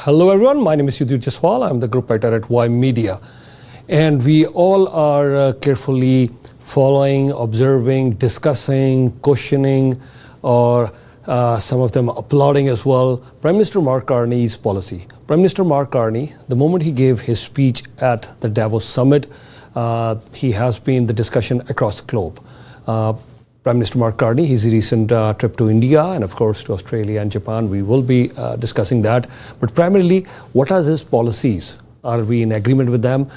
Hello everyone, my name is Yudhvir Jaswal. I'm the group writer at Y Media. And we all are carefully following, observing, discussing, questioning, or some of them applauding as well, Prime Minister Mark Carney's policy. Prime Minister Mark Carney, the moment he gave his speech at the Davos summit, he has been the discussion across the globe. Prime Minister Mark Carney, his recent trip to India and of course to Australia and Japan, we will be discussing that. But primarily, what are his policies? Are we in agreement with them?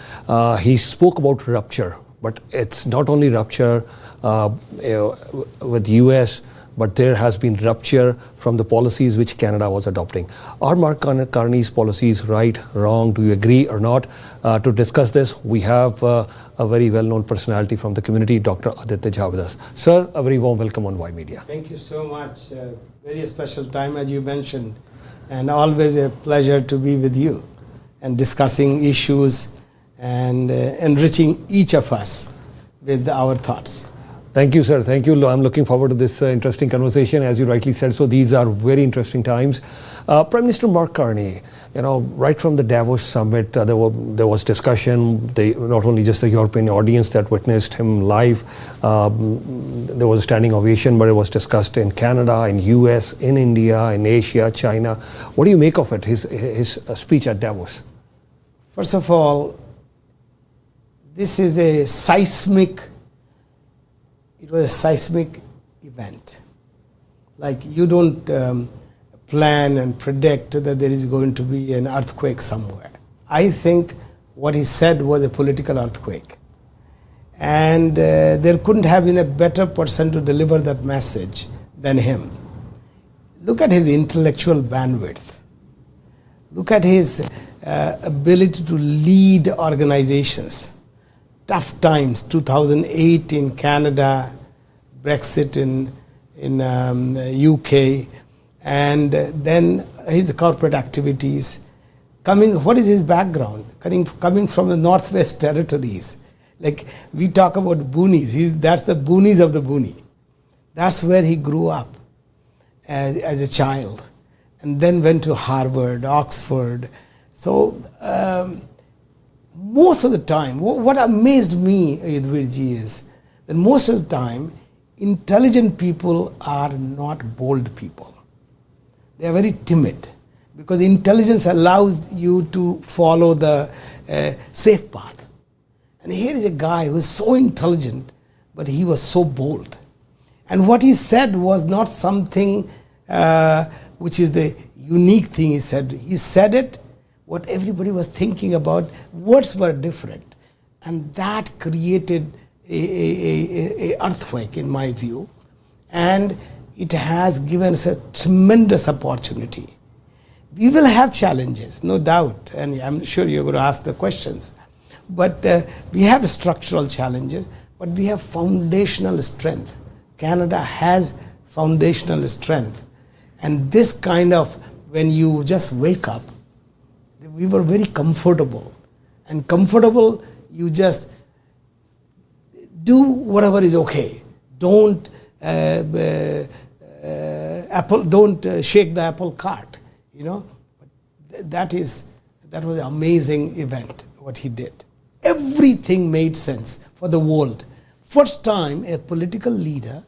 He spoke about rupture, but it's not only rupture with the US, but there has been rupture from the policies which Canada was adopting. Are Mark Carney's policies right, wrong? Do you agree or not? To discuss this, we have a very well-known personality from the community, Dr. Aditya Jha with us. Sir, a very warm welcome on Y Media. Thank you so much. Very special time, as you mentioned, and always a pleasure to be with you and discussing issues and enriching each of us with our thoughts. Thank you, sir. Thank you. I'm looking forward to this interesting conversation. As you rightly said, so these are very interesting times. Prime Minister Mark Carney, right from the Davos summit, there was discussion. Not only just the European audience that witnessed him live, there was a standing ovation, but it was discussed in Canada, in US, in India, in Asia, China. What do you make of it, his speech at Davos? First of all, this is a seismic event. Like you don't plan and predict that there is going to be an earthquake somewhere. I think what he said was a political earthquake. And there couldn't have been a better person to deliver that message than him. Look at his intellectual bandwidth. Look at his ability to lead organizations. Tough times, 2008 in Canada, Brexit in UK, and then his corporate activities. What is his background? Coming from the Northwest Territories. Like we talk about boonies, that's the boonies of the boonie. That's where he grew up as a child, and then went to Harvard, Oxford. So most of the time, what amazed me, Yudhvir Ji, is that most of the time, intelligent people are not bold people. They are very timid because intelligence allows you to follow the safe path. And here is a guy who is so intelligent, but he was so bold. And what he said was not something which is the unique thing he said. He said it what everybody was thinking about. Words were different, and that created a earthquake in my view, and it has given us a tremendous opportunity. We will have challenges, no doubt, and I'm sure you're going to ask the questions, but we have structural challenges, but we have foundational strength. Canada has foundational strength, and this kind of, when you just wake up, we were very comfortable. And comfortable, you just do whatever is okay. Don't shake the apple cart. That was an amazing event, what he did. Everything made sense for the world. First time a political leader,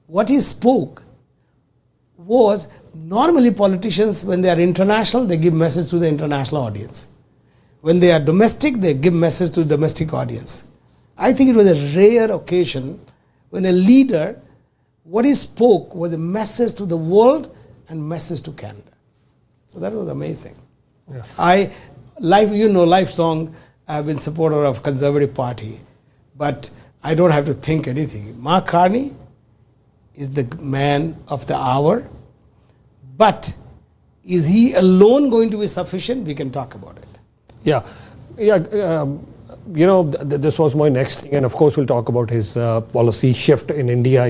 what he spoke was, normally politicians, when they are international, they give message to the international audience. When they are domestic, they give message to the domestic audience. I think it was a rare occasion when a leader, what he spoke was a message to the world and message to Canada. So that was amazing. Yeah. Lifelong, I've been supporter of Conservative Party, but I don't have to think anything. Mark Carney is the man of the hour. But is he alone going to be sufficient? We can talk about it. Yeah. This was my next thing, and of course we'll talk about his policy shift in India.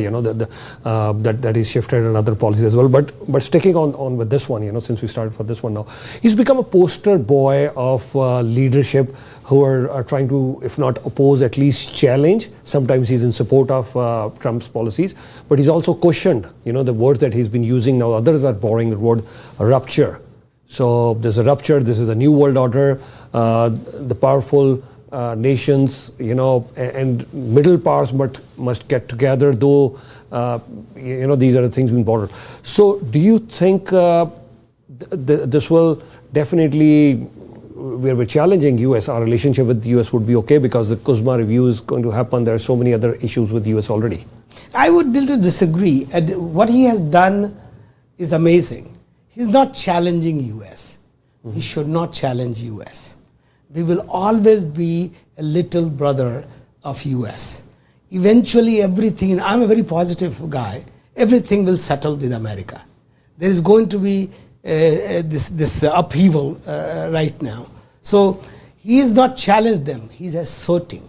That he's shifted and other policies as well. But sticking on with this one, since we started for this one now, he's become a poster boy of leadership who are trying to, if not oppose, at least challenge. Sometimes he's in support of Trump's policies, but he's also questioned, the words that he's been using now. Others are borrowing the word rupture. So there's a rupture. This is a new world order. The powerful nations, and middle powers must get together. Though, these are the things being bordered. So, do you think this will definitely, where we're challenging U.S., our relationship with the U.S. would be okay because the Kuzma review is going to happen. There are so many other issues with the U.S. already. I would little disagree. What he has done is amazing. He's not challenging U.S. He should not challenge U.S. We will always be a little brother of U.S. Eventually everything, I'm a very positive guy, everything will settle with America. There is going to be this upheaval right now. So he is not challenging them, he's asserting.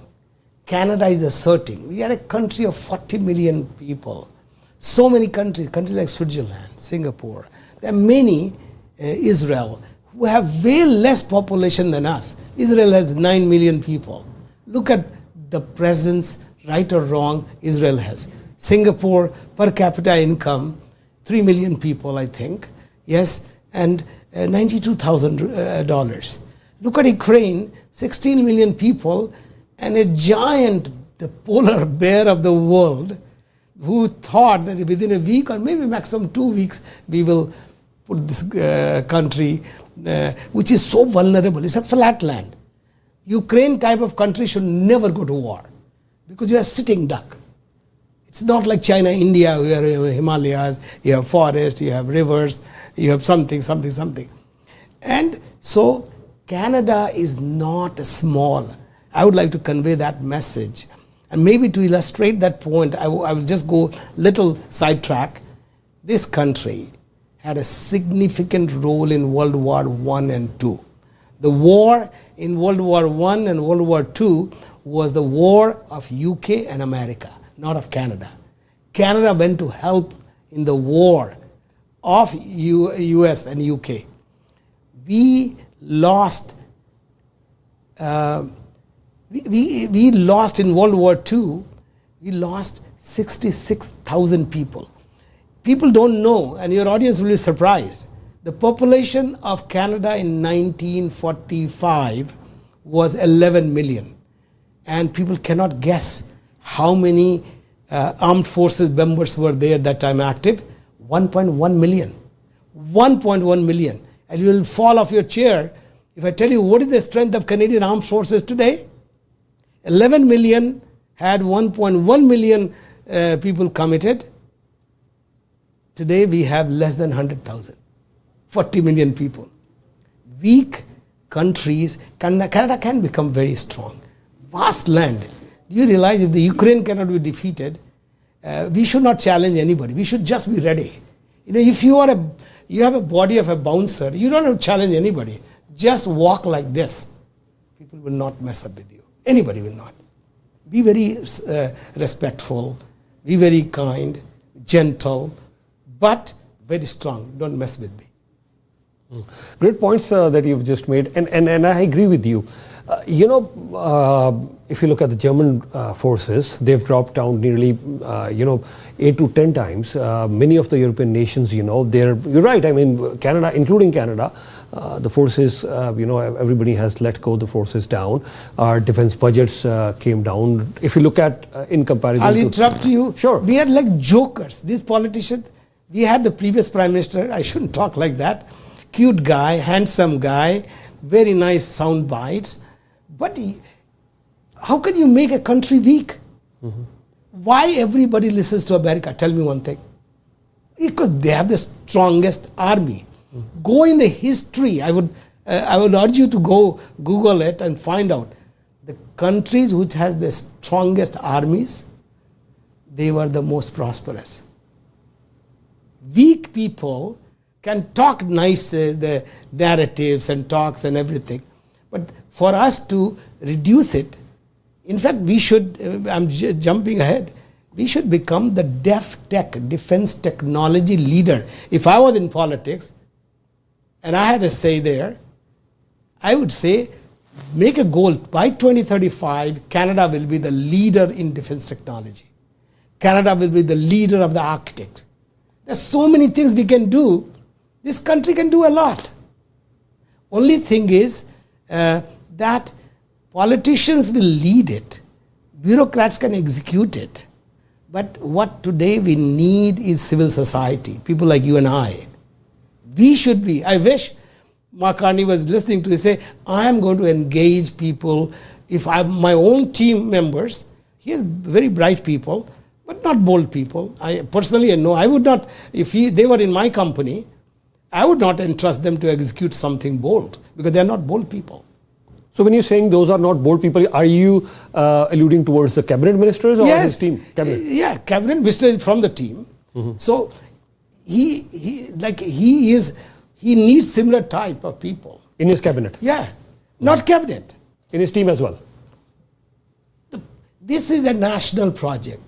Canada is asserting. We are a country of 40 million people. So many countries like Switzerland, Singapore. There are many, Israel, who have way less population than us. Israel has 9 million people. Look at the presence, right or wrong, Israel has. Singapore, per capita income, 3 million people, I think. Yes, and $92,000. Look at Ukraine, 16 million people, and a giant, the polar bear of the world, who thought that within a week or maybe maximum 2 weeks, we will put this country, which is so vulnerable. It's a flat land. Ukraine type of country should never go to war because you are sitting duck. It's not like China, India, where you have Himalayas, you have forest, you have rivers, you have something. And so Canada is not small. I would like to convey that message. And maybe to illustrate that point, I will just go little sidetrack. This country had a significant role in World War I and II. The war in World War I and World War II was the war of UK and America, not of Canada. Canada went to help in the war of US and UK. We lost we lost in World War II, we lost 66,000 people. People don't know, and your audience will be surprised. The population of Canada in 1945 was 11 million. And people cannot guess how many armed forces members were there at that time active. 1.1 million. 1.1 million. And you will fall off your chair if I tell you what is the strength of Canadian armed forces today. 11 million had 1.1 million people committed. Today we have less than 100,000. 40 million people. Weak countries, Canada can become very strong. Vast land. Do you realize if the Ukraine cannot be defeated, we should not challenge anybody. We should just be ready. If you have a body of a bouncer, you don't have to challenge anybody. Just walk like this. People will not mess up with you. Anybody will not. Be very respectful. Be very kind, gentle, but very strong. Don't mess with me. Great points that you've just made, and I agree with you. If you look at the German forces, they've dropped down nearly, 8 to 10 times. Many of the European nations, you're right. I mean, Canada, including Canada, the forces, everybody has let go the forces down. Our defense budgets came down. If you look at in comparison, I'll interrupt you. Sure. We are like jokers. These politicians. We had the previous prime minister. I shouldn't talk like that. Cute guy, handsome guy, very nice sound bites. But how can you make a country weak? Mm-hmm. Why everybody listens to America? Tell me one thing. Because they have the strongest army. Mm-hmm. Go in the history. I would urge you to go Google it and find out. The countries which has the strongest armies, they were the most prosperous. Weak people can talk nice, the narratives and talks and everything. But for us to reduce it, in fact, we should, I'm jumping ahead, we should become the defense technology leader. If I was in politics and I had a say there, I would say, make a goal. By 2035, Canada will be the leader in defense technology. Canada will be the leader of the architects. There's so many things we can do. This country can do a lot. Only thing is that politicians will lead it, bureaucrats can execute it. But what today we need is civil society, people like you and I. We should be. I wish Mark Carney was listening to it, say, I am going to engage people. If I have my own team members, he has very bright people, but not bold people. I personally know I would not, if they were in my company, I would not entrust them to execute something bold, because they are not bold people. So when you're saying those are not bold people, are you alluding towards the cabinet ministers or his team? Cabinet? Yeah, cabinet minister is from the team. So he needs similar type of people. In his cabinet? Yeah, not cabinet. In his team as well? This is a national project.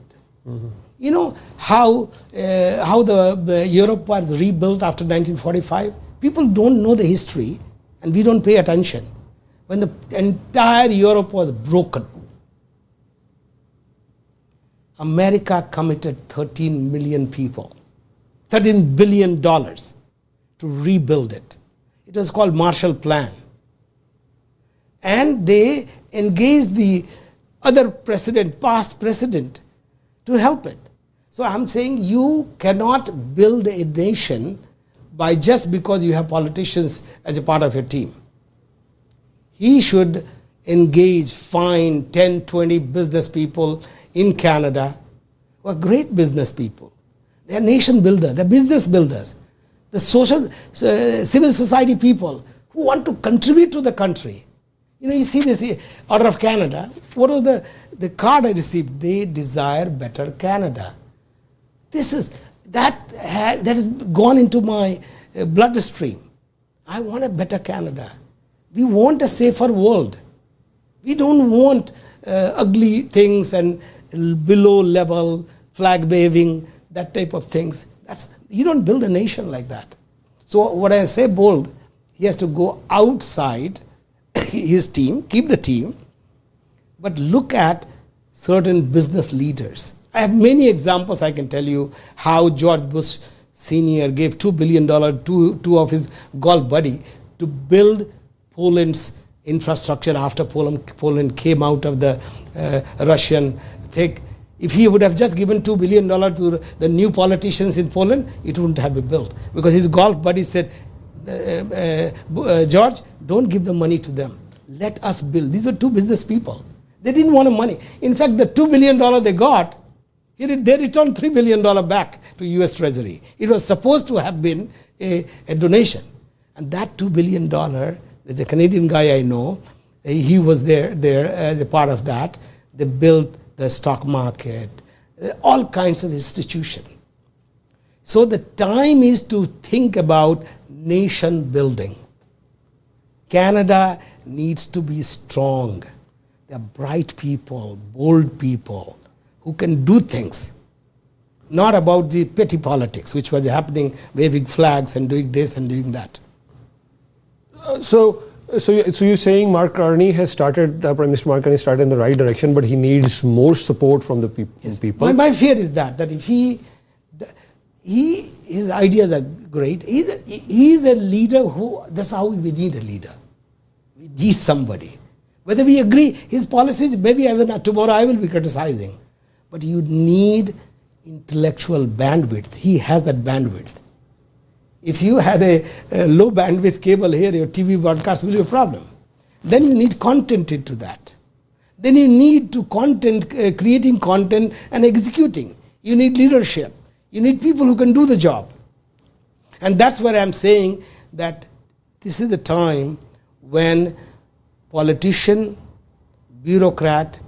You know how the Europe was rebuilt after 1945? People don't know the history and we don't pay attention. When the entire Europe was broken, America committed 13 million people, $13 billion to rebuild it. It was called Marshall Plan. And they engaged the other president, past president, to help it. So I'm saying you cannot build a nation by just because you have politicians as a part of your team. He should engage, find 10, 20 business people in Canada who are great business people. They are nation builders, they are business builders. The civil society people who want to contribute to the country. You know, you see this out of Canada. What was the card I received? They desire better Canada. That has gone into my bloodstream. I want a better Canada. We want a safer world. We don't want ugly things and below level flag waving, that type of things. You don't build a nation like that. So when I say bold, he has to go outside his team, keep the team, but look at certain business leaders. I have many examples. I can tell you how George Bush Sr. gave $2 billion to two of his golf buddy to build Poland's infrastructure after Poland came out of the Russian thing. If he would have just given $2 billion to the new politicians in Poland, it wouldn't have been built. Because his golf buddy said, George, don't give the money to them. Let us build. These were two business people. They didn't want the money. In fact, the $2 billion they got, they returned $3 billion back to US Treasury. It was supposed to have been a donation. And that $2 billion, there's a Canadian guy I know, he was there as a part of that. They built the stock market, all kinds of institution. So the time is to think about nation building. Canada needs to be strong. There are bright people, bold people who can do things. Not about the petty politics, which was happening, waving flags and doing this and doing that. So you're saying Mark Carney has started, Prime Minister Mark Carney started in the right direction, but he needs more support from the people. My fear is that if his ideas are great. He's a leader that's how we need a leader. We need somebody. Whether we agree, his policies, maybe tomorrow I will be criticizing. But you need intellectual bandwidth. He has that bandwidth. If you had a low bandwidth cable here, your TV broadcast will be a problem. Then you need content into that. Then you need to creating content and executing. You need leadership. You need people who can do the job. And that's where I'm saying that this is the time when politician, bureaucrat,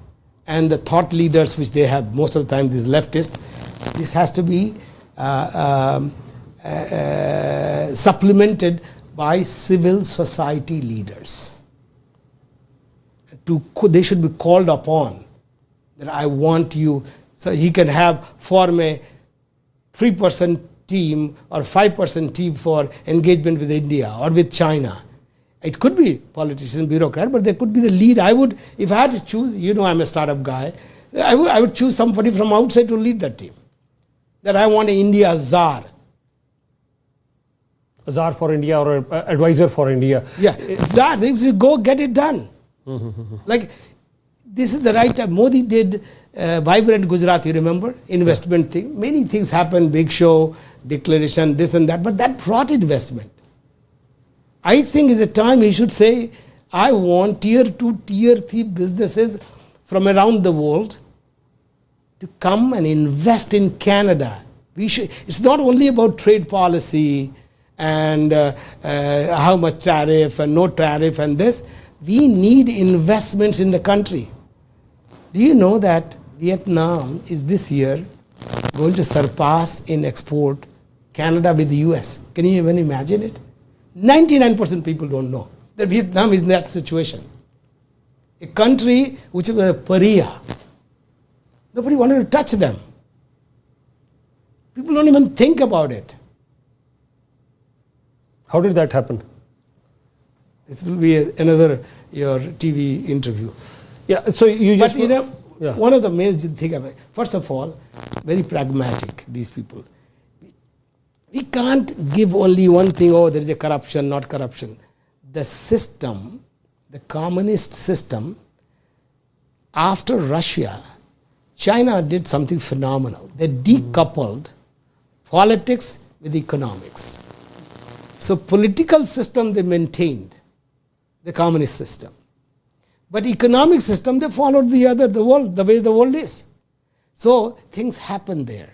and the thought leaders, which they have most of the time, these leftists, this has to be supplemented by civil society leaders. They should be called upon that I want you, so he can form a 3% team or 5% team for engagement with India or with China. It could be politician, bureaucrat, but there could be the lead. If I had to choose, I'm a startup guy, I would choose somebody from outside to lead that team. That I want an India czar. czar for India or advisor for India. Yeah, czar, they say, go get it done. Like, this is the right time. Modi did Vibrant Gujarat, you remember? Investment thing. Many things happened, big show, declaration, this and that, but that brought investment. I think it's a time he should say, I want tier 2, tier 3 businesses from around the world to come and invest in Canada. It's not only about trade policy and how much tariff and no tariff and this. We need investments in the country. Do you know that Vietnam is this year going to surpass in export Canada with the US? Can you even imagine it? 99% people don't know that Vietnam is in that situation. A country which is a pariah. Nobody wanted to touch them. People don't even think about it. How did that happen? This will be another your TV interview. Yeah, so you just... But one of the main things, first of all, very pragmatic, these people. We can't give only one thing, oh, there is a corruption, not corruption. The system, the communist system, after Russia, China did something phenomenal. They decoupled politics with economics. So political system they maintained, the communist system. But economic system, they followed the world, the way the world is. So things happen there.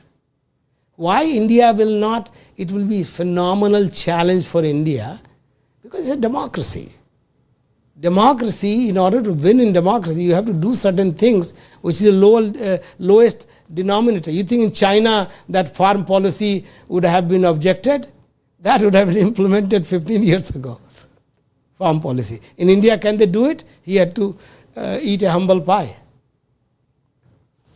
Why India will not? It will be a phenomenal challenge for India because it's a democracy. Democracy, in order to win in democracy, you have to do certain things which is the lowest denominator. You think in China that foreign policy would have been objected? That would have been implemented 15 years ago. Foreign policy. In India, can they do it? He had to eat a humble pie.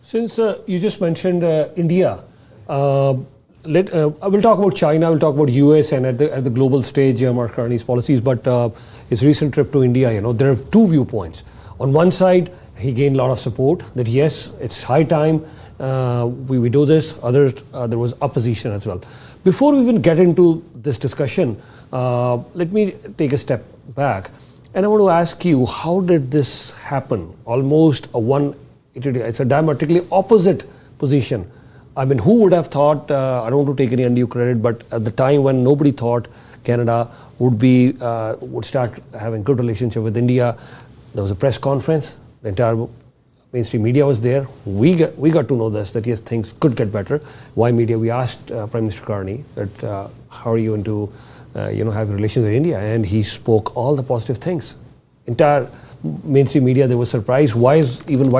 Since you just mentioned India, I will talk about China, I will talk about US and at the global stage, Mark Carney's policies, but his recent trip to India, there are two viewpoints. On one side, he gained a lot of support that yes, it's high time we do this. Others, there was opposition as well. Before we even get into this discussion, let me take a step back. And I want to ask you, how did this happen? Almost it's a diametrically opposite position. I mean, who would have thought, I don't want to take any undue credit, but at the time when nobody thought Canada would start having good relationship with India, there was a press conference, the entire mainstream media was there. We got to know this, that yes, things could get better. Why media? We asked Prime Minister Carney that how are you going to have relations with India, and he spoke all the positive things. Entire mainstream media, they were surprised. Why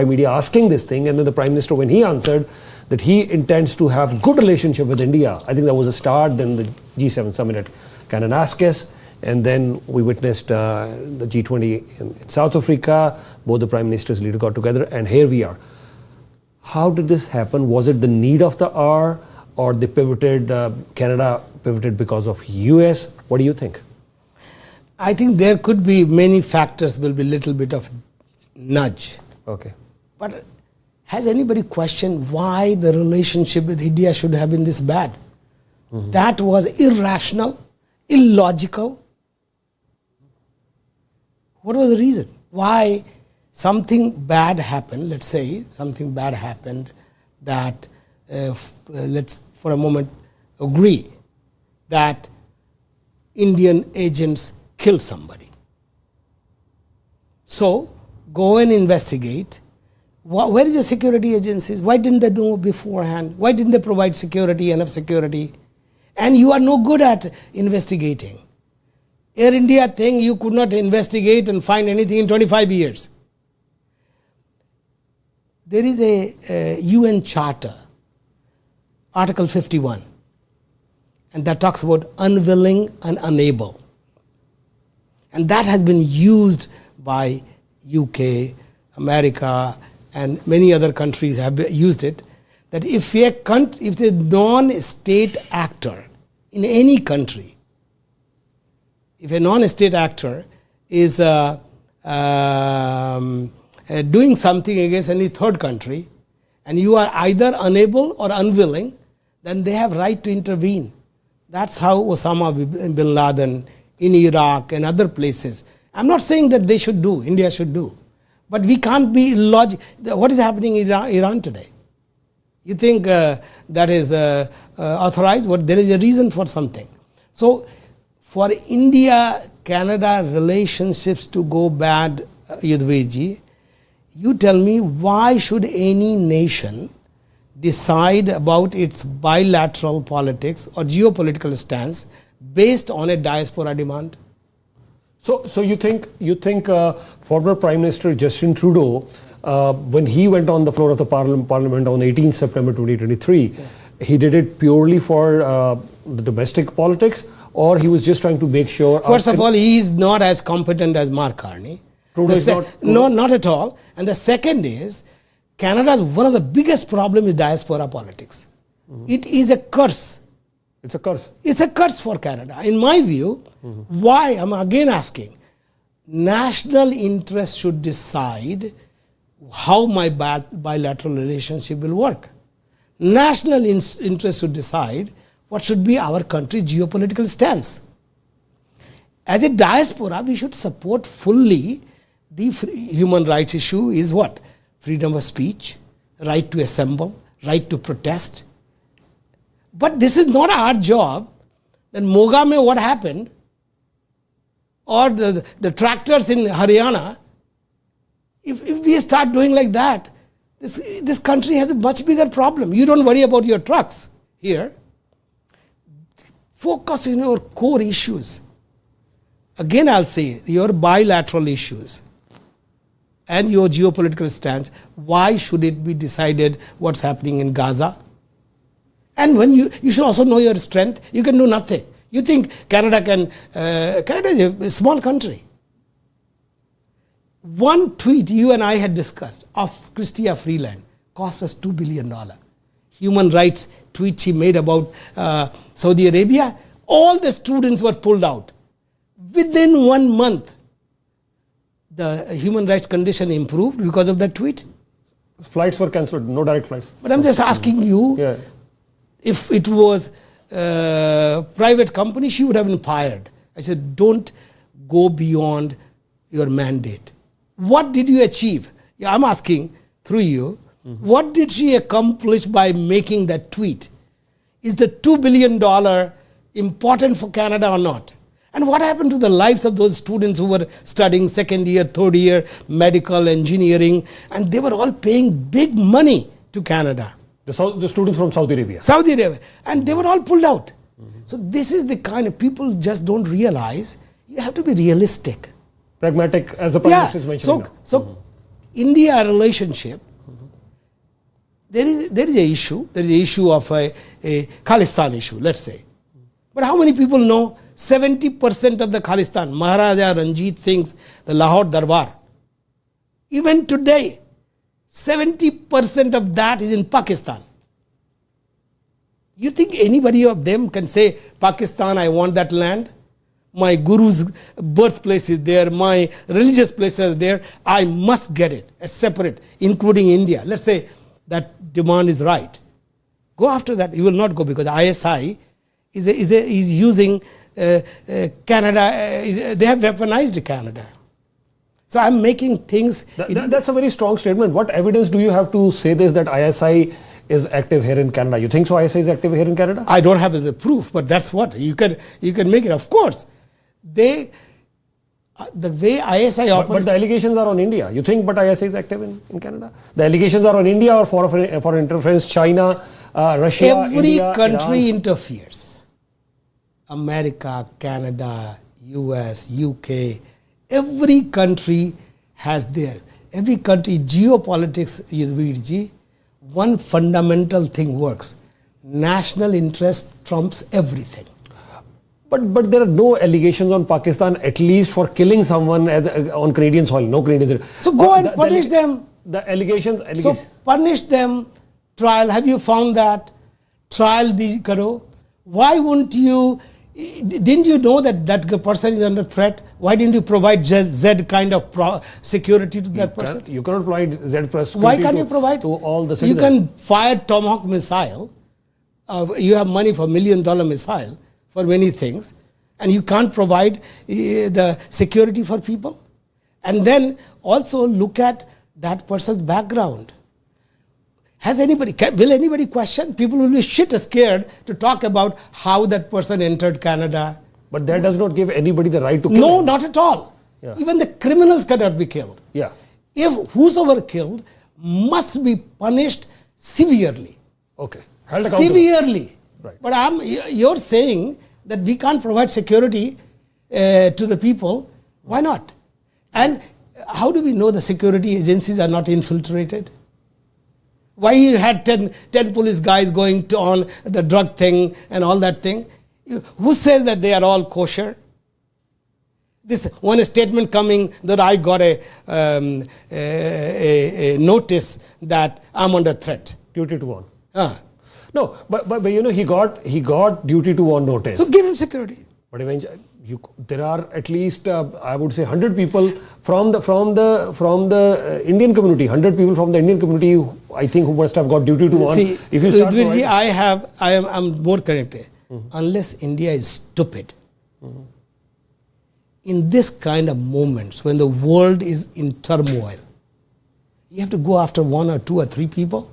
media asking this thing? And then the Prime Minister, when he answered that he intends to have good relationship with India, I think that was a start. Then the G7 summit at Kananaskis, and then we witnessed the G20 in South Africa. Both the Prime Ministers leaders got together, and here we are. How did this happen? Was it the need of the hour, or they pivoted, Canada pivoted because of US? What do you think? I think there could be many factors, will be little bit of nudge. Okay. But has anybody questioned why the relationship with India should have been this bad? Mm-hmm. That was irrational, illogical. What was the reason? Why something bad happened, let's say, something bad happened that, let's for a moment agree that Indian agents killed somebody. So, go and investigate. Where is your security agencies? Why didn't they know beforehand? Why didn't they provide security, enough security? And you are no good at investigating. Air India thing, you could not investigate and find anything in 25 years. There is a UN charter, Article 51, and that talks about unwilling and unable. And that has been used by UK, America, and many other countries have used it, that if a non-state actor in any country, if a non-state actor is doing something against any third country, and you are either unable or unwilling, then they have right to intervene That's how Osama bin Laden in Iraq and other places. I'm not saying that they should do, India should do. But we can't be illogical. What is happening in Iran today? You think that is authorized? But there is a reason for something. So for India-Canada relationships to go bad, Yudhvir ji, you tell me, why should any nation decide about its bilateral politics or geopolitical stance based on a diaspora demand? So you think former Prime Minister Justin Trudeau, when he went on the floor of the Parliament on 18 September 2023, he did it purely for the domestic politics, or he was just trying to make sure? First of all, he is not as competent as Mark Carney. Trudeau is not? No, not at all. And the second is, Canada's one of the biggest problems is diaspora politics. It is a curse. It's a curse. It's a curse for Canada. In my view, why? I'm again asking. National interest should decide how my bilateral relationship will work. National interest should decide what should be our country's geopolitical stance. As a diaspora, we should support fully the human rights issue is what? Freedom of speech, right to assemble, right to protest. But this is not our job. Then Moga mein what happened? Or the tractors in Haryana, if we start doing like that, this country has a much bigger problem. You don't worry about your trucks here. Focus on your core issues. Again, I'll say, your bilateral issues and your geopolitical stance. Why should it be decided what's happening in Gaza? And when you should also know your strength. You can do nothing. You think Canada Canada is a small country. One tweet you and I had discussed of Chrystia Freeland cost us $2 billion. Human rights tweet she made about Saudi Arabia, all the students were pulled out. Within 1 month, the human rights condition improved because of that tweet. Flights were cancelled, no direct flights. But I'm just asking you, if it was a private company, she would have been fired. I said, don't go beyond your mandate. What did you achieve? Yeah, I'm asking through you, what did she accomplish by making that tweet? Is the $2 billion important for Canada or not? And what happened to the lives of those students who were studying second year, third year, medical, engineering, and they were all paying big money to Canada? The students from Saudi Arabia. Saudi Arabia. And they were all pulled out. So this is the kind of people just don't realize. You have to be realistic. Pragmatic, as the Prime Minister is mentioning. So India relationship, there is an issue. There is an issue of a Khalistan issue, let's say. But how many people know 70% of the Khalistan, Maharaja Ranjit Singh's, the Lahore Darbar, even today, 70% of that is in Pakistan. You think anybody of them can say, Pakistan, I want that land? My guru's birthplace is there, my religious places are there, I must get it as separate, including India. Let's say that demand is right. Go after that. You will not go because ISI is using Canada, they have weaponized Canada. So I'm making things... That's a very strong statement. What evidence do you have to say this, that ISI is active here in Canada? You think so ISI is active here in Canada? I don't have the proof, but that's what. You can make it. Of course, the way ISI operates... But the allegations are on India. You think ISI is active in Canada? The allegations are on India or for interference, China, Russia, Every India, country Iran. interferes. America, Canada, US, UK, every country has every country, geopolitics, Yudhvir ji, one fundamental thing works. National interest trumps everything. But there are no allegations on Pakistan, at least for killing someone on Canadian soil. No Canadian. So go and punish them. The allegations. So punish them. Trial. Have you found that? Trial the karo. Why wouldn't you? Didn't you know that person is under threat? Why didn't you provide Z kind of security to that person? You cannot provide Z plus security. Why can't you provide? To all the citizens. You can fire Tomahawk missile. You have money for $1 million missile. for many things, and you can't provide the security for people. And then also look at that person's background. Will anybody question? People will be shit scared to talk about how that person entered Canada. But that does not give anybody the right to kill No, him. not at all. Yeah. Even the criminals cannot be killed. Yeah. If whosoever killed must be punished severely. Okay. Held accountable. Severely. Right. But you're saying that we can't provide security to the people. Why not? And how do we know the security agencies are not infiltrated? Why you had 10 police guys going on the drug thing and all that thing? Who says that they are all kosher? This one statement coming that I got a notice that I'm under threat. Duty to warn. No, but you know he got duty to warn notice. So give him security. But eventually, there are at least I would say 100 people from the Indian community. 100 people from the Indian community, I think, who must have got duty to warn. See, if you start Yudhvir Ji, I'm more connected. Unless India is stupid, in this kind of moments when the world is in turmoil, you have to go after 1 or 2 or 3 people.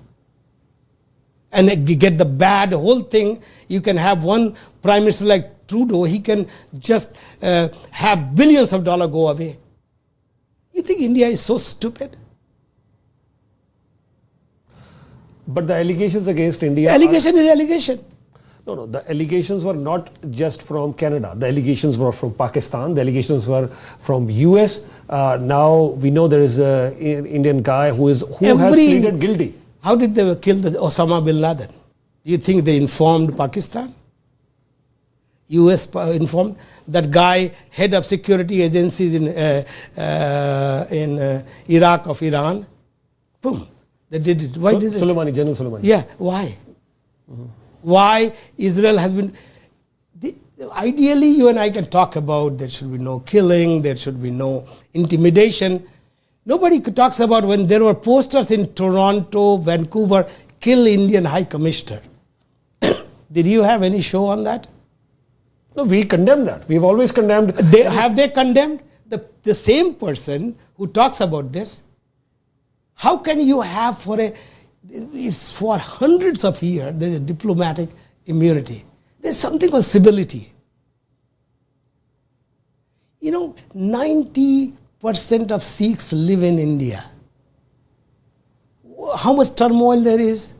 And you get the bad whole thing. You can have one prime minister like Trudeau, he can just have billions of dollars go away. You think India is so stupid? But the allegations against India... Allegation is allegation. No, the allegations were not just from Canada. The allegations were from Pakistan. The allegations were from US. Now we know there is an Indian guy who has pleaded guilty. How did they kill Osama bin Laden? Do you think they informed Pakistan? US informed that guy, head of security agencies in Iraq of Iran. Boom, they did it. Why did Soleimani, General Soleimani. Yeah, why? Why Israel has been... Ideally, you and I can talk about there should be no killing, there should be no intimidation. Nobody talks about when there were posters in Toronto, Vancouver, kill Indian High Commissioner. Did you have any show on that? No, we condemn that. We've always condemned. Have they condemned? The same person who talks about this, how can you have it's for hundreds of years, there is diplomatic immunity. There's something called civility. 90% of Sikhs live in India. How much turmoil there is?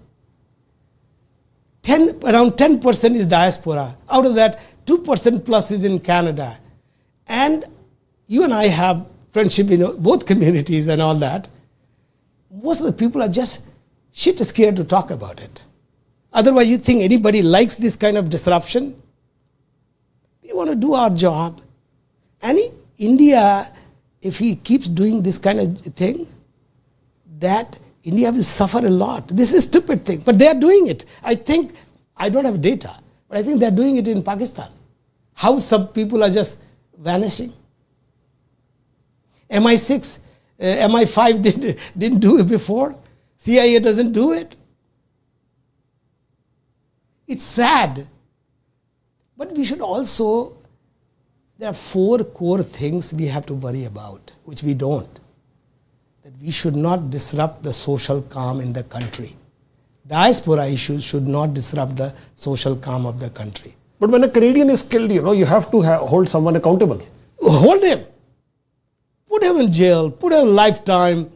Around 10% is diaspora. Out of that, 2% plus is in Canada. And you and I have friendship in both communities and all that. Most of the people are just shit scared to talk about it. Otherwise, you think anybody likes this kind of disruption? We want to do our job. And India, if he keeps doing this kind of thing, that India will suffer a lot. This is a stupid thing, but they are doing it. I don't have data, but I think they are doing it in Pakistan. How some people are just vanishing. MI6, MI5 didn't do it before. CIA doesn't do it. It's sad. But we should also, there are 4 core things we have to worry about, which we don't. That we should not disrupt the social calm in the country. Diaspora issues should not disrupt the social calm of the country. But when a Canadian is killed, you have to hold someone accountable. Hold him. Put him in jail. Put him in lifetime.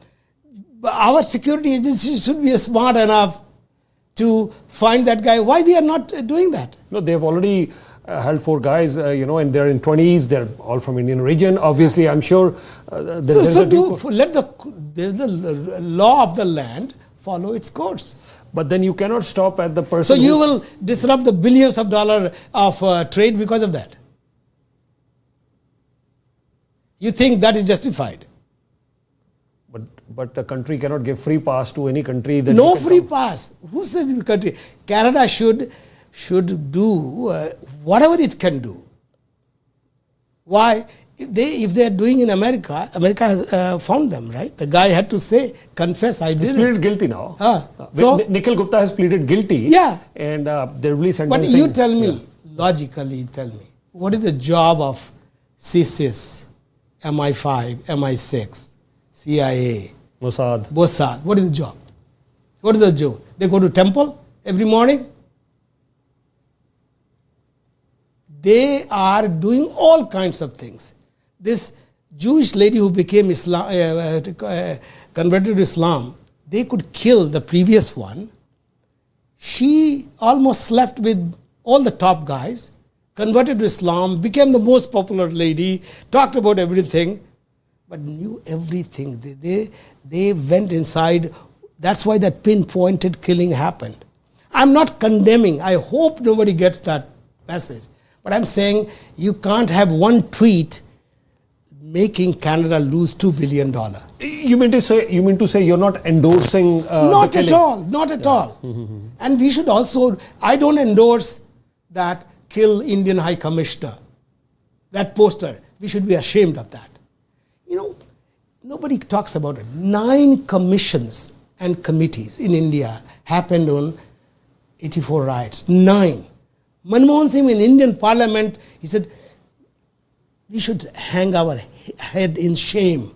Our security agencies should be smart enough to find that guy. Why we are not doing that? No, they've already held 4 guys, and they're in 20s. They're all from Indian region. Obviously, I'm sure let the law of the land follow its course. But then you cannot stop at the person. So you will disrupt the billions of dollars of trade because of that. You think that is justified? But a country cannot give free pass to any country. That No free pass. Who says the country? Canada should do whatever it can do. Why? If they are doing in America, America has found them, right? The guy had to confess, I did it. He's pleaded guilty now. So Nikhil Gupta has pleaded guilty. Yeah. And there will be sentencing. But you tell me, logically tell me, what is the job of CSIS, MI5, MI6, CIA, Mossad. What is the job? What is the job? They go to temple every morning? They are doing all kinds of things. This Jewish lady who became converted to Islam, they could kill the previous one. She almost slept with all the top guys, converted to Islam, became the most popular lady, talked about everything, but knew everything. They went inside. That's why that pinpointed killing happened. I'm not condemning. I hope nobody gets that message. But I'm saying you can't have one tweet making Canada lose $2 billion. You mean to say you're not endorsing not the at killings? all, not at all. And we should also, I don't endorse that kill Indian High Commissioner, that poster. We should be ashamed of that. You know, nobody talks about it. 9 commissions and committees in India happened on 84 riots. 9. Manmohan Singh in Indian Parliament, he said, we should hang our head in shame.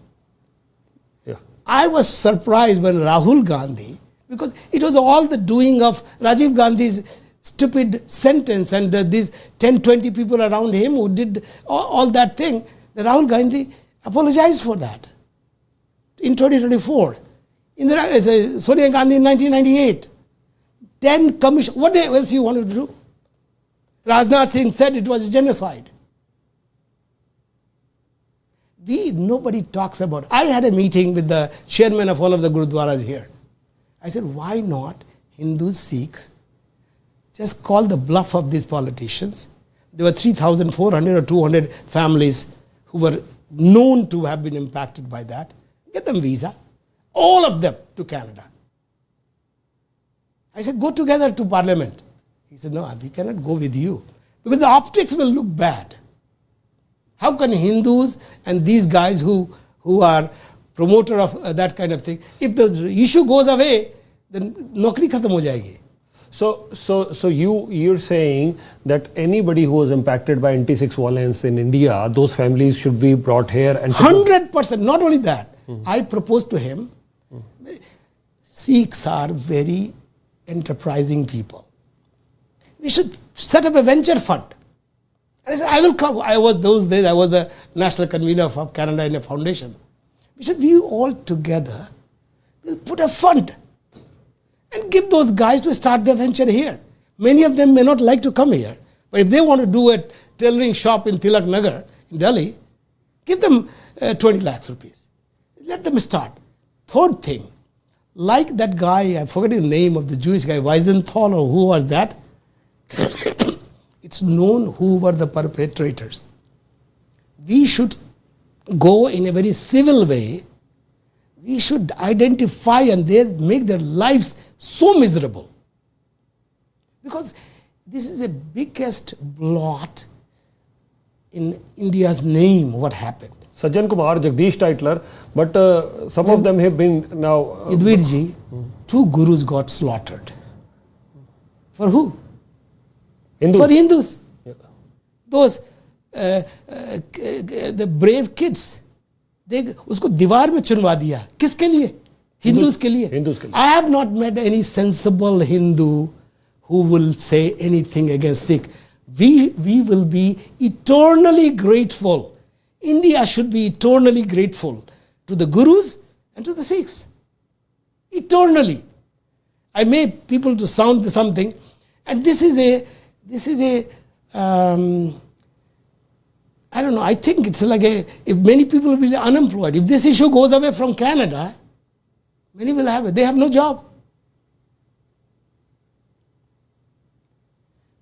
Yeah. I was surprised when Rahul Gandhi, because it was all the doing of Rajiv Gandhi's stupid sentence and these 10, 20 people around him who did all that thing. Rahul Gandhi apologized for that in 2024. Sonia Gandhi in 1998. 10 commissions. What else you wanted to do? Rajnath Singh said it was genocide. Nobody talks about it. I had a meeting with the chairman of one of the Gurudwaras here. I said, why not Hindus, Sikhs, just call the bluff of these politicians? There were 3,400 or 200 families who were known to have been impacted by that. Get them visa. All of them to Canada. I said, go together to Parliament. He said, no, we cannot go with you. Because the optics will look bad. How can Hindus and these guys who are promoter of that kind of thing, if the issue goes away, then nokri khatam ho jayegi. So you're saying that anybody who was impacted by anti-Sikh violence in India, those families should be brought here and 100%. Not only that, I proposed to him, Sikhs are very enterprising people. We should set up a venture fund. And I said, I will come. Those days, I was the national convener of Canada in a foundation. We said, we all together will put a fund and give those guys to start their venture here. Many of them may not like to come here. But if they want to do a tailoring shop in Tilak Nagar, in Delhi, give them 20 lakhs rupees. Let them start. Third thing, like that guy, I forget the name of the Jewish guy, Weisenthal or who was that, it's known who were the perpetrators. We should go in a very civil way. We should identify and make their lives so miserable. Because this is the biggest blot in India's name, what happened. Sajjan Kumar, Jagdish Titler, but some of them have been now... Yudhvir Ji, 2 gurus got slaughtered. For who? Hindus. For Hindus. Yeah. Those the brave kids, उसको दीवार में चुनवा दिया. किसके लिए? Hindus के लिए. I have not met any sensible Hindu who will say anything against Sikh. We will be eternally grateful. India should be eternally grateful to the Gurus and to the Sikhs. Eternally. I made people to sound something, and this is a I don't know, I think it's like if many people will be unemployed, if this issue goes away from Canada, many will have it. They have no job.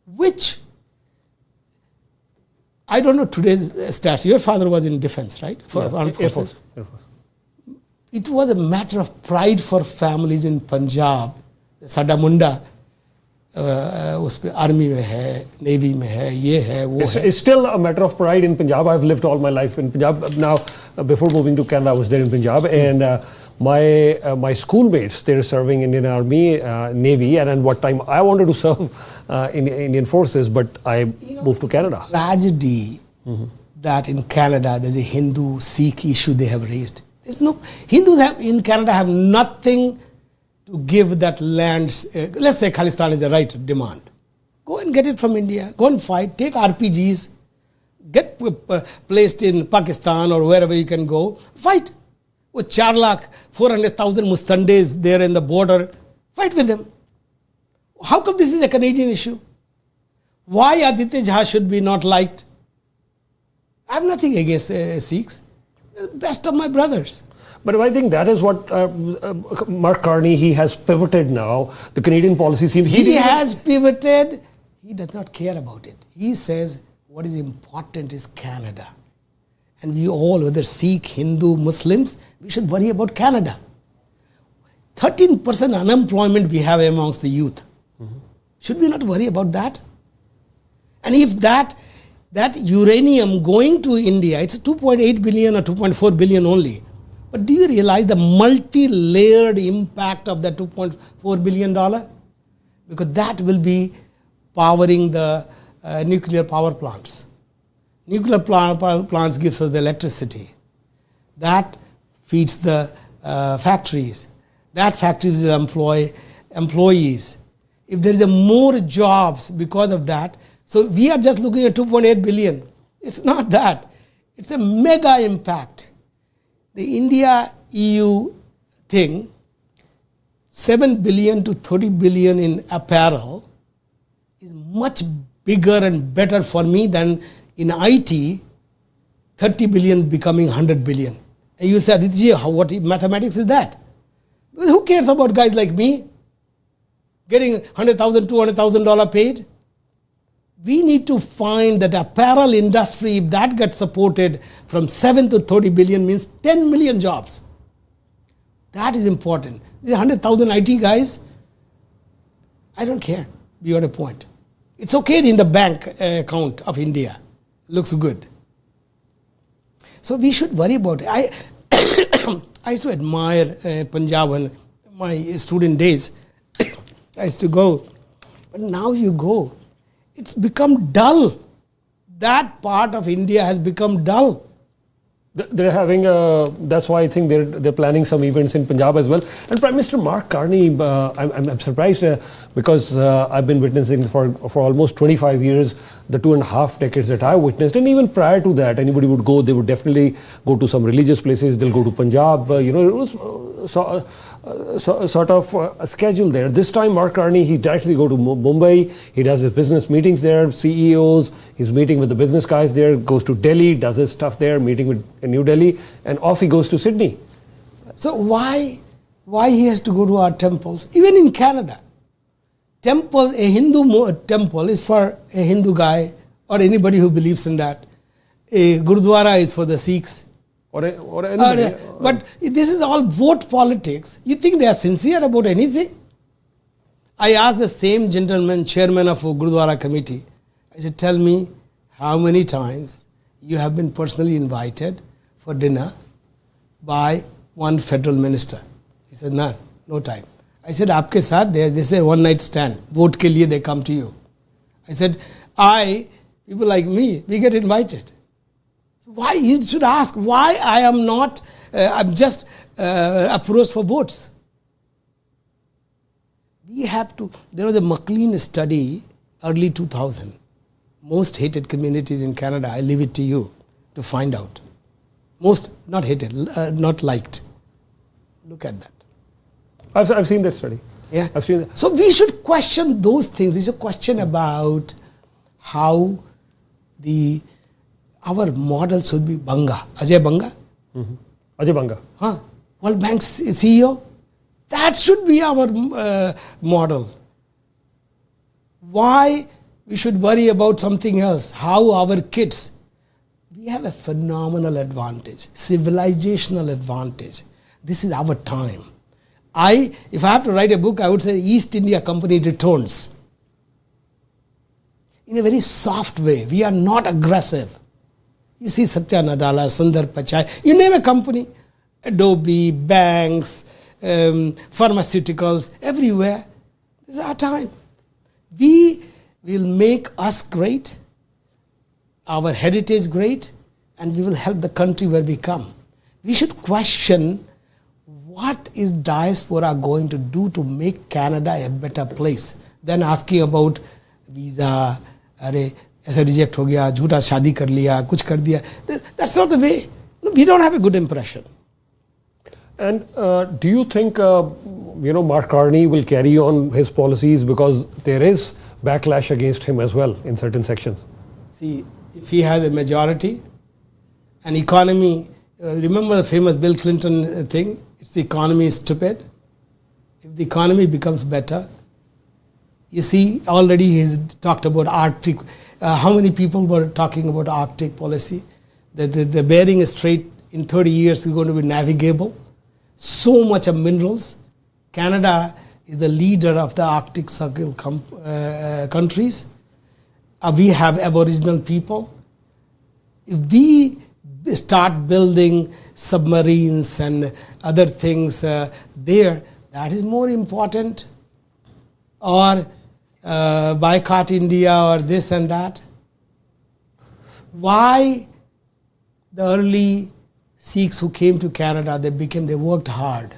Which, I don't know today's stats. Your father was in defense, right? Air Force. It was a matter of pride for families in Punjab. Sada Munda, army में है, navy में है, ये है, वो है. It's still a matter of pride in Punjab. I've lived all my life in Punjab. Now, before moving to Canada, I was there in Punjab, and my schoolmates, they're serving Indian Army, Navy, and at what time I wanted to serve in Indian forces, but I moved to Canada. Tragedy that in Canada there's a Hindu-Sikh issue they have raised. There's no Hindus in Canada have nothing to give that land. Let's say Khalistan is the right demand. Go and get it from India. Go and fight. Take RPGs. Get placed in Pakistan or wherever you can go. Fight. With 4 lakh, 400,000 Mustandes there in the border. Fight with them. How come this is a Canadian issue? Why Aditya Jha should be not liked? I have nothing against Sikhs. They're the best of my brothers. But I think that is what Mark Carney, he has pivoted now. The Canadian policy seems... He has pivoted. He does not care about it. He says what is important is Canada. And we all, whether Sikh, Hindu, Muslims, we should worry about Canada. 13% unemployment we have amongst the youth. Should we not worry about that? And if that uranium going to India, it's 2.8 billion or 2.4 billion only. But do you realize the multi-layered impact of that $2.4 billion? Because that will be powering the nuclear power plants. Nuclear power plants gives us the electricity. That feeds the factories. That factories will employ employees. If there is more jobs because of that, so we are just looking at 2.8 billion. It's not that. It's a mega impact. The India-EU thing, 7 billion to 30 billion in apparel is much bigger and better for me than in IT, 30 billion becoming 100 billion. And you say, Aditya, what mathematics is that? Because who cares about guys like me getting $100,000, $200,000 paid? We need to find that apparel industry, if that gets supported from 7 to 30 billion means 10 million jobs. That is important. These 100,000 IT guys, I don't care, beyond a point. It's okay in the bank account of India. Looks good. So we should worry about it. I used to admire Punjab in my student days. I used to go. But now you go. It's become dull. That part of India has become dull. They're having that's why I think they're planning some events in Punjab as well. And Prime Minister Mark Carney, I'm surprised because I've been witnessing for almost 25 years, the 2.5 decades that I witnessed, and even prior to that, anybody would go, they would definitely go to some religious places, they'll go to Punjab, it was sort of a schedule there. This time Mark Carney, he directly go to Mumbai, he does his business meetings there, CEOs, he's meeting with the business guys there, goes to Delhi, does his stuff there, meeting with New Delhi, and off he goes to Sydney. So why he has to go to our temples? Even in Canada, a Hindu temple is for a Hindu guy or anybody who believes in that. A Gurdwara is for the Sikhs. But this is all vote politics. You think they are sincere about anything? I asked the same gentleman, chairman of a Gurdwara committee, I said, tell me how many times you have been personally invited for dinner by one federal minister. He said, no time. I said, aapke saath, they say one night stand. Vote ke liye they come to you. I said, people like me, we get invited. Why? You should ask why I am not, I'm just approached for votes. We have to, there was a McLean study, early 2000. Most hated communities in Canada, I leave it to you to find out. Most, not hated, not liked. Look at that. I've seen that study. Yeah. I've seen that. So we should question those things. We should question about how our model should be Banga. Ajay Banga? Mm-hmm. Ajay Banga. World Bank CEO? That should be our model. Why we should worry about something else? How our kids? We have a phenomenal advantage, civilizational advantage. This is our time. If I have to write a book, I would say East India Company returns. In a very soft way. We are not aggressive. You see Satya Nadella, Sundar Pichai, you name a company, Adobe, banks, pharmaceuticals, everywhere. This is our time. We will make us great, our heritage great, and we will help the country where we come. We should question what is diaspora going to do to make Canada a better place than asking about visa, अरे ऐसा reject हो गया, झूठा शादी कर लिया, कुछ कर दिया. That's not the way. We don't have a good impression. And do you think, Mark Carney will carry on his policies, because there is backlash against him as well in certain sections? See, if he has a majority, an economy, remember the famous Bill Clinton thing, it's the economy is stupid. If the economy becomes better, you see, already he's talked about Arctic. How many people were talking about Arctic policy? That the Bering Strait in 30 years is going to be navigable. So much of minerals. Canada is the leader of the Arctic Circle countries. We have Aboriginal people. If we start building submarines and other things there, that is more important. Or boycott India or this and that. Why the early Sikhs who came to Canada, they worked hard.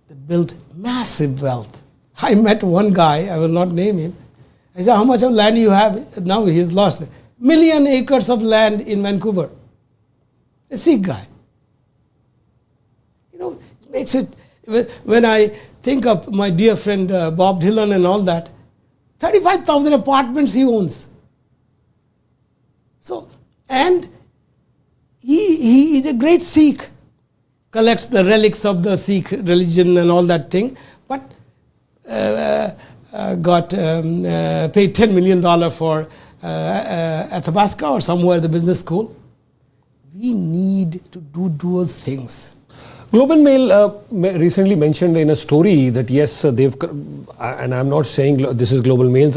They built massive wealth. I met one guy, I will not name him. I said, how much of land you have? Now he has lost 1 million acres of land in Vancouver. A Sikh guy. It makes it, when I think of my dear friend Bob Dylan and all that, 35,000 apartments he owns. So, and he is a great Sikh, collects the relics of the Sikh religion and all that thing, but got paid $10 million for Athabasca or somewhere the business school. We need to do those things. Globe and Mail recently mentioned in a story that yes, they've, and I'm not saying this is Global Mail's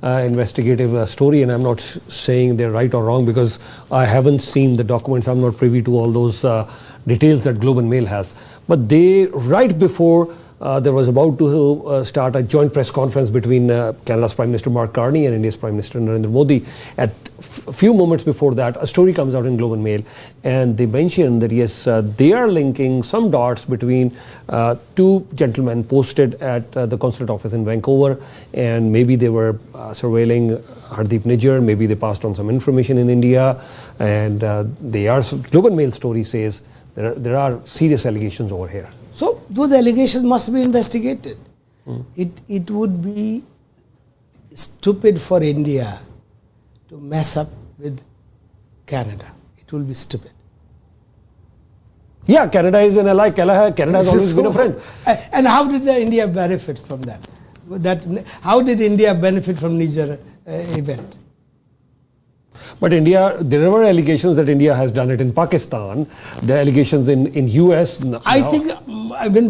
investigative story, and I'm not saying they're right or wrong because I haven't seen the documents. I'm not privy to all those details that Globe and Mail has. But they, right before there was about to start a joint press conference between Canada's Prime Minister Mark Carney and India's Prime Minister Narendra Modi. At a few moments before that, a story comes out in Globe and Mail, and they mention that yes, they are linking some dots between two gentlemen posted at the consulate office in Vancouver, and maybe they were surveilling Hardeep Nijjar, maybe they passed on some information in India, and Globe and Mail story says there are serious allegations over here. So those allegations must be investigated. It would be stupid for India to mess up with Canada. It will be stupid. Yeah, Canada is an ally. Canada has always been a friend. And how did India benefit from that? How did India benefit from Niger event? But India, there were allegations that India has done it in Pakistan. The allegations in US. I think,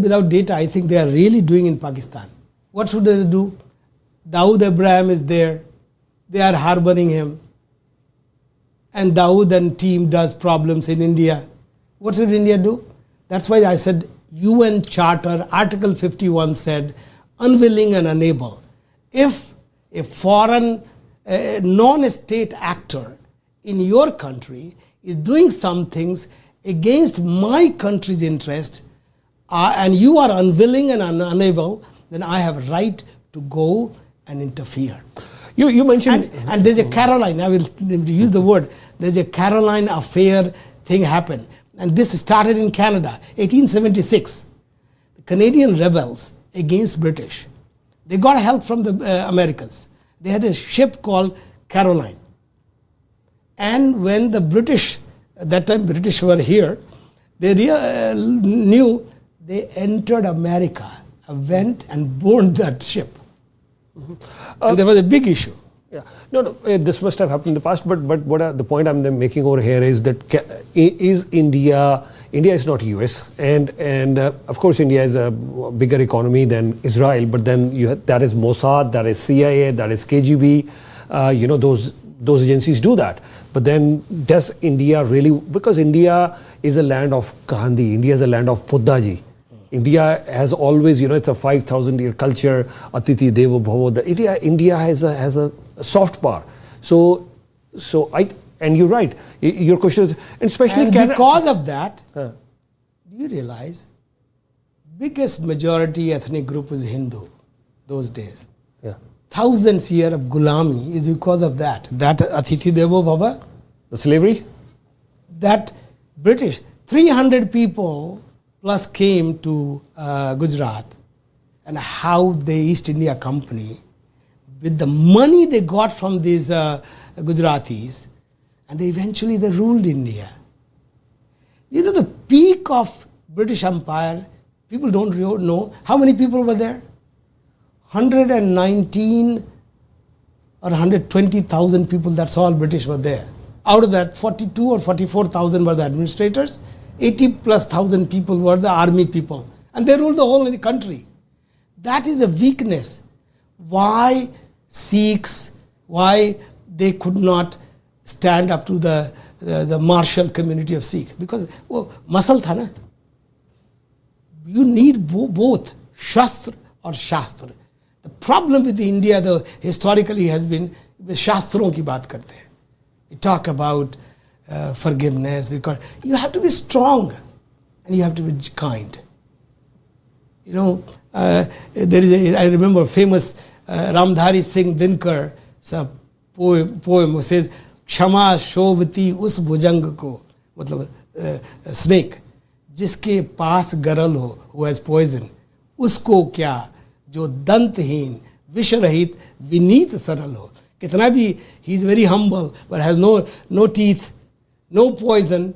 without data, I think they are really doing in Pakistan. What should they do? Dawood Abraham is there. They are harboring him. And Dawood and team does problems in India. What should India do? That's why I said UN Charter, Article 51 said, unwilling and unable. If a foreign non-state actor in your country is doing some things against my country's interest, and you are unwilling and unable, then I have a right to go and interfere. You mentioned... And there's a Caroline, I will use the word, there's a Caroline affair thing happened. And this started in Canada, 1876. The Canadian rebels against British. They got help from the Americans. They had a ship called Caroline. And when the British, at that time British were here, they knew they entered America, went and burned that ship. And there was a big issue. Yeah, no, this must have happened in the past, but what the point I'm making over here is that is India is not US, and of course India is a bigger economy than Israel, but then that is Mossad, that is CIA, that is KGB, those those agencies do that. But then does India really, because India is a land of Gandhi, India is a land of Buddhaji. India has always, it's a 5,000-year culture, Atiti Devo Bhavo. India has a soft power. So and you're right. Your question is, and especially and because of that, do you realize biggest majority ethnic group was Hindu those days. Yeah. Thousands years of Gulami is because of that. That Atiti Devo Bhava. The slavery? That British, 300 people plus came to Gujarat, and how the East India Company, with the money they got from these Gujaratis, and they eventually ruled India. The peak of British Empire, people don't really know how many people were there. 119 or 120,000 people, that's all British were there. Out of that, 42 or 44,000 were the administrators, 80,000+ people were the army people. And they ruled the whole country. That is a weakness. Why Sikhs, why they could not stand up to the martial community of Sikh? Because, masal tha na. You need both, Shastra or Shastra. The problem with India, historically, has been, Shastron ki baat karte hain. We talk about forgiveness, because you have to be strong and you have to be kind. There is I remember famous Ramdhari Singh Dinkar poem which says, Kshama shobhati us bhujang ko, matlab snake, jiske paas garal ho, who has poison, usko kya, jo danthin, visharahit, vineet saral ho. Kitna bhi, he is very humble, but has no teeth, no poison.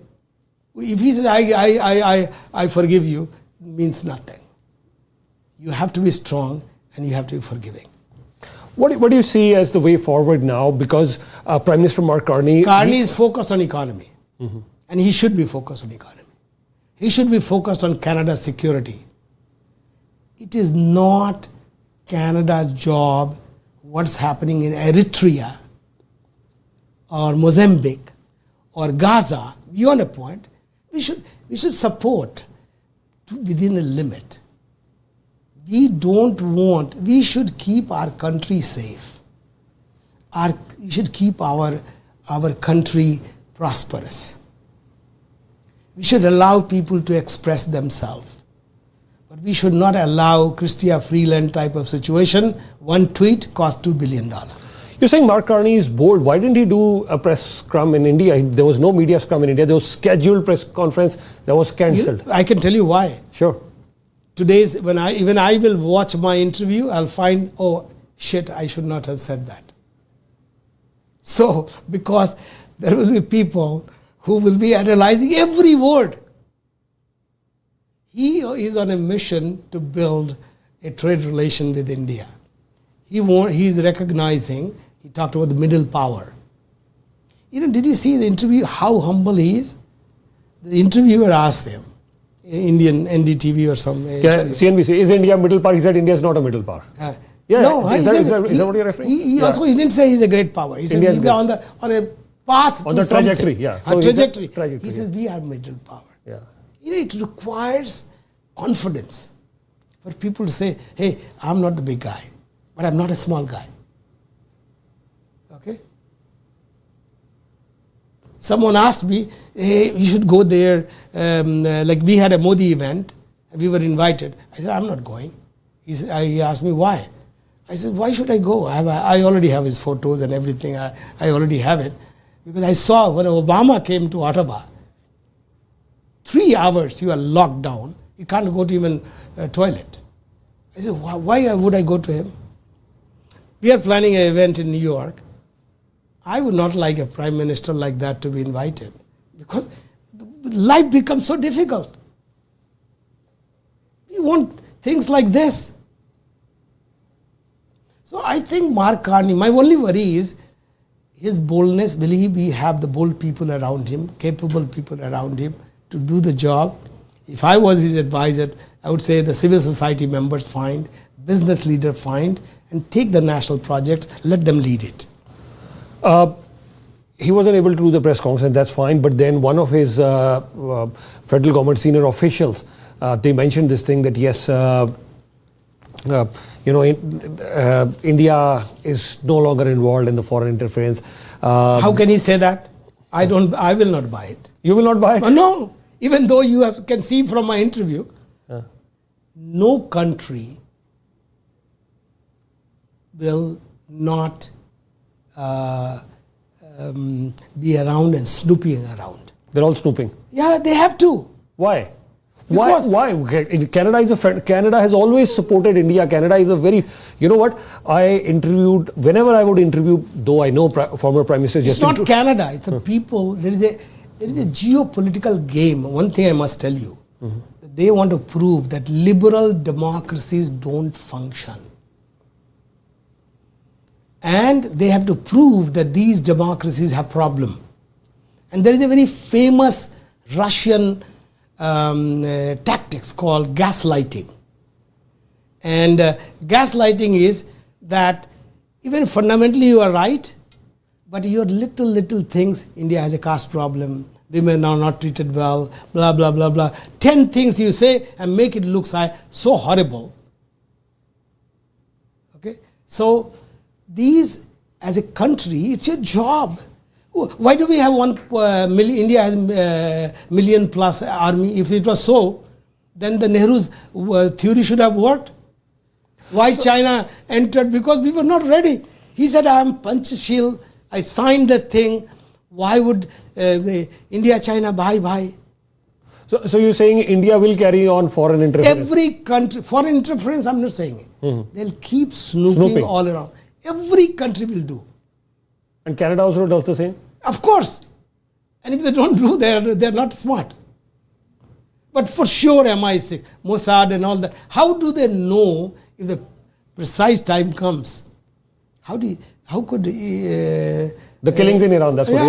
If he says, I forgive you, it means nothing. You have to be strong and you have to be forgiving. What do you see as the way forward now? Because Prime Minister Mark Carney... Carney is focused on economy. Mm-hmm. And he should be focused on economy. He should be focused on Canada's security. It is not Canada's job what's happening in Eritrea or Mozambique or Gaza. Beyond a point, we should support within a limit. We should keep our country safe. We should keep our country prosperous. We should allow people to express themselves. But we should not allow Chrystia Freeland type of situation. One tweet cost $2 billion. You're saying Mark Carney is bold. Why didn't he do a press scrum in India? There was no media scrum in India. There was scheduled press conference that was cancelled. I can tell you why. Sure. Today's, when I will watch my interview, I'll find, oh shit, I should not have said that. So, because there will be people who will be analyzing every word. He is on a mission to build a trade relation with India. He is recognizing, he talked about the middle power. Did you see the interview, how humble he is? The interviewer asked him, Indian NDTV or some. Yeah, CNBC. Is India a middle power? He said India is not a middle power. No, is that what you're referring? He didn't say he's a great power. He said he's on a path on to the trajectory. Something. Yeah, So a trajectory. He says we are middle power. Yeah. It requires confidence for people to say, hey, I'm not the big guy, but I'm not a small guy. Okay? Someone asked me, hey, you should go there. Like we had a Modi event, and we were invited. I said, I'm not going. He asked me why. I said, why should I go? I already have his photos and everything. I already have it. Because I saw when Obama came to Ottawa, 3 hours you are locked down. You can't go to even a toilet. I said, why would I go to him? We are planning an event in New York. I would not like a prime minister like that to be invited, because life becomes so difficult. We want things like this. So I think Mark Carney, my only worry is his boldness. Will he have the bold people around him, capable people around him to do the job? If I was his advisor, I would say the civil society members find, business leaders find, and take the national project, let them lead it. he wasn't able to do the press conference, that's fine. But then one of his federal government senior officials, they mentioned this thing that yes, India is no longer involved in the foreign interference. How can he say that? I will not buy it. You will not buy it? No. Even though you can see from my interview, no country will not be around and snooping around. They're all snooping. Yeah, they have to. Why? Because Why? Canada is a friend. Canada has always supported India. Canada is a very, you know what? Whenever I would interview, though I know former Prime Minister It's not Canada, it's the people. There is a geopolitical game. One thing I must tell you. They want to prove that liberal democracies don't function. And they have to prove that these democracies have problem. And there is a very famous Russian tactics called gaslighting. And gaslighting is that even fundamentally you are right, but your little things, India has a caste problem, women are not treated well, blah, blah, blah, blah. 10 things you say and make it look so horrible. Okay? So these, as a country, it's your job. Why do we have 1 million? India has million plus army. If it was so, then the Nehru's theory should have worked. Why China entered? Because we were not ready. He said, I am Panchashil. I signed that thing. Why would India, China, bye? So you're saying India will carry on foreign interference? Every country, foreign interference, I'm not saying it. They'll keep snooping all around. Every country will do. And Canada also does the same? Of course. And if they don't do, they're not smart. But for sure MI6, Mossad and all that, how do they know if the precise time comes? How could... the killings in Iran, that's what